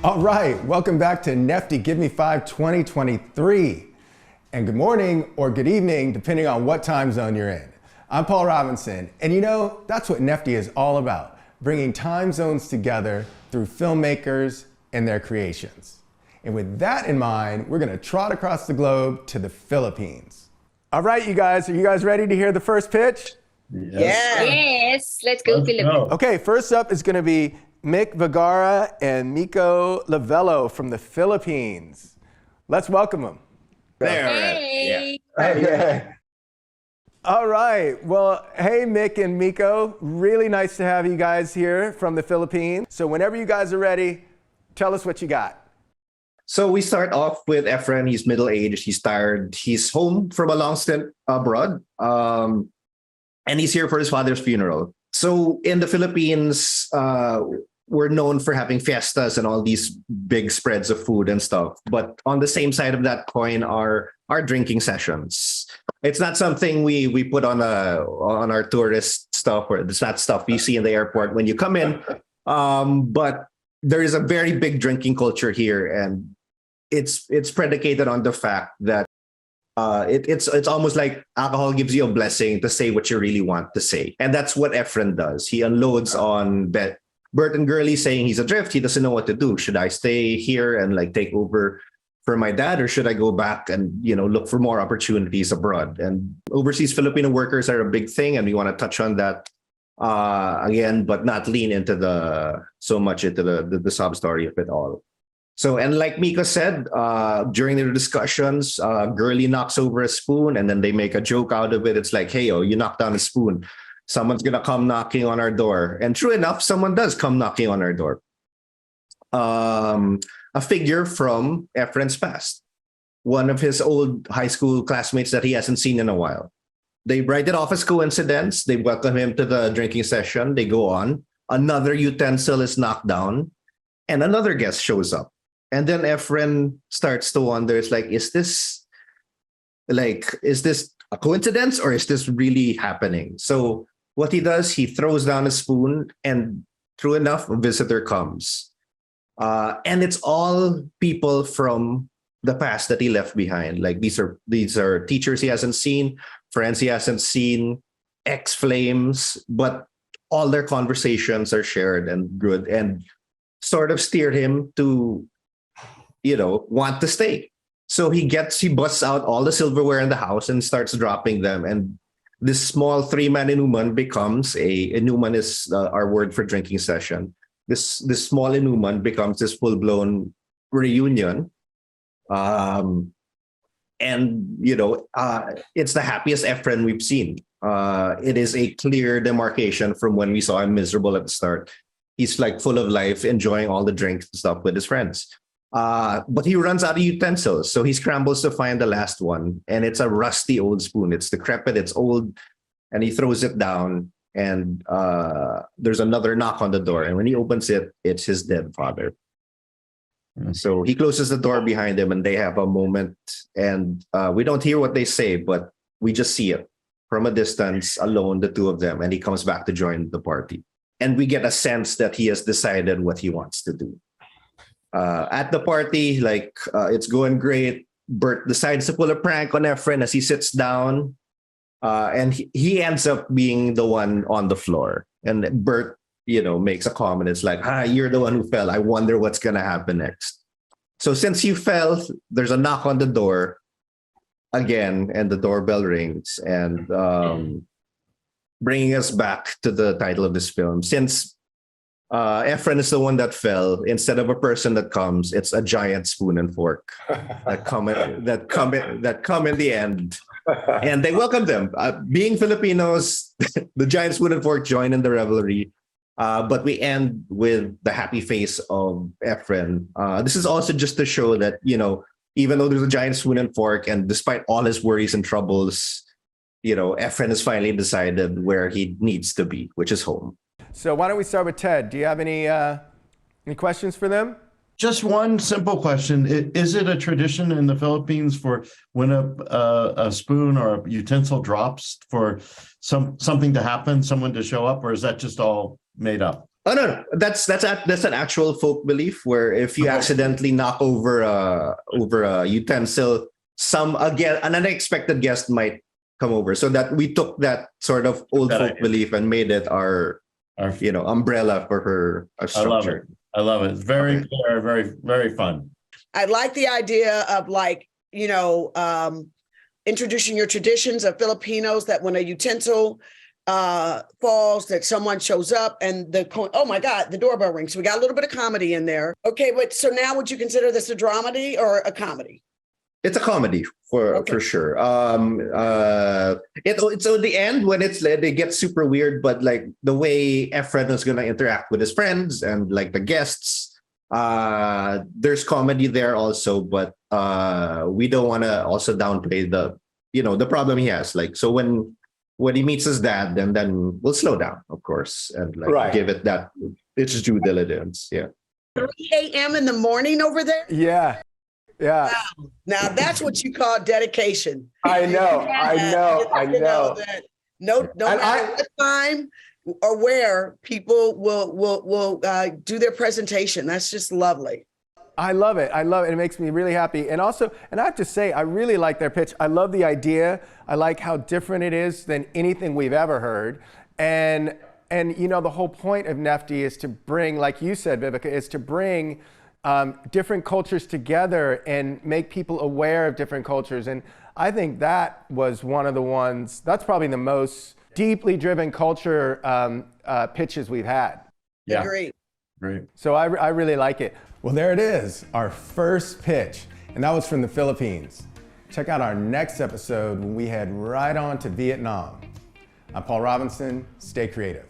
All right, welcome back to Nefti Give Me 5 2023. And good morning or good evening, depending on what time zone you're in. I'm Paul Robinson, and you know, that's what Nefti is all about, bringing time zones together through filmmakers and their creations. And with that in mind, we're gonna trot across the globe to the Philippines. All right, you guys, are you guys ready to hear the first pitch? Yes. Yes, let's go, Philippines. Okay, first up is gonna be Mick Vergara and Miko Lavello from the Philippines. Let's welcome them. Hey. Yeah. All right. Well, hey, Mick and Miko. Really nice to have you guys here from the Philippines. So whenever you guys are ready, tell us what you got. So we start off with Efren. He's middle-aged. He's tired. He's home from a long stint abroad. And he's here for his father's funeral. So in the Philippines, we're known for having fiestas and all these big spreads of food and stuff. But on the same side of that coin are our drinking sessions. It's not something we put on our tourist stuff, or it's not stuff you see in the airport when you come in. But there is a very big drinking culture here, and it's predicated on the fact that it's almost like alcohol gives you a blessing to say what you really want to say. And that's what Efren does. He unloads on Bert and Gurley, saying he's adrift. He doesn't know what to do. Should I stay here and like take over for my dad, or should I go back and, you know, look for more opportunities abroad? And overseas Filipino workers are a big thing, and we want to touch on that again, but not lean into so much into the sub story of it all. So, and like Mika said, during their discussions, Gurley knocks over a spoon, and then they make a joke out of it. It's like, hey, you knocked down a spoon. Someone's going to come knocking on our door. And true enough, someone does come knocking on our door. A figure from Efren's past. One of his old high school classmates that he hasn't seen in a while. They write it off as coincidence. They welcome him to the drinking session. They go on. Another utensil is knocked down, and another guest shows up. And then Efren starts to wonder, it's like, is this a coincidence, or is this really happening? So what he does, he throws down a spoon, and true enough, a visitor comes. And it's all people from the past that he left behind. Like these are teachers he hasn't seen, friends he hasn't seen, ex-flames, but all their conversations are shared and good, and sort of steered him to, want to stay. So he busts out all the silverware in the house and starts dropping them. And this small 3-man inuman becomes inuman is our word for drinking session. This small inuman becomes this full-blown reunion. And, it's the happiest Efren we've seen. It is a clear demarcation from when we saw him miserable at the start. He's like full of life, enjoying all the drinks and stuff with his friends. But he runs out of utensils, so he scrambles to find the last one, and it's a rusty old spoon. It's decrepit, it's old, and he throws it down, and there's another knock on the door, and when he opens it, it's his dead father. So he closes the door behind him, and they have a moment, and we don't hear what they say, but we just see it from a distance, alone, the two of them, and he comes back to join the party. And we get a sense that he has decided what he wants to do. At the party, it's going great. Bert decides to pull a prank on Efren as he sits down, and he ends up being the one on the floor. And Bert, makes a comment. It's like, you're the one who fell. I wonder what's going to happen next. So since you fell, there's a knock on the door again, and the doorbell rings. And bringing us back to the title of this film, since Efren is the one that fell, instead of a person that comes, it's a giant spoon and fork that come in the end, and they welcome them. Being Filipinos, the giant spoon and fork join in the revelry. But we end with the happy face of Efren. This is also just to show that, even though there's a giant spoon and fork, and despite all his worries and troubles, Efren has finally decided where he needs to be, which is home. So why don't we start with Ted? Do you have any questions for them? Just one simple question. Is it a tradition in the Philippines for when a spoon or a utensil drops for something to happen, someone to show up, or is that just all made up? Oh no, that's an actual folk belief where if you accidentally knock over a utensil, an unexpected guest might come over. So that we took that sort of old folk belief and made it our umbrella for her structure. I love it. It's very clear, very, very fun. I like the idea of introducing your traditions of Filipinos, that when a utensil falls, that someone shows up and oh my God, the doorbell rings. So we got a little bit of comedy in there. Okay, but so now would you consider this a dramedy or a comedy? It's a comedy for sure. It's at the end when they get super weird, but like the way Efren is gonna interact with his friends and like the guests, there's comedy there also, but we don't want to also downplay the problem he has. Like, so when he meets his dad, then we'll slow down, of course, and give it its due diligence. Yeah. 3 a.m. in the morning over there? Yeah. Yeah. Wow. Now that's what you call dedication. I know. No matter what time or where, people will do their presentation. That's just lovely. I love it. It makes me really happy. And also, I have to say, I really like their pitch. I love the idea. I like how different it is than anything we've ever heard. And the whole point of Nefti is to bring, like you said, Vivica, is to bring different cultures together and make people aware of different cultures. And I think that was one of the ones, that's probably the most deeply driven culture pitches we've had. Yeah. Agreed. Great. So I really like it. Well, there it is, our first pitch. And that was from the Philippines. Check out our next episode when we head right on to Vietnam. I'm Paul Robinson. Stay creative.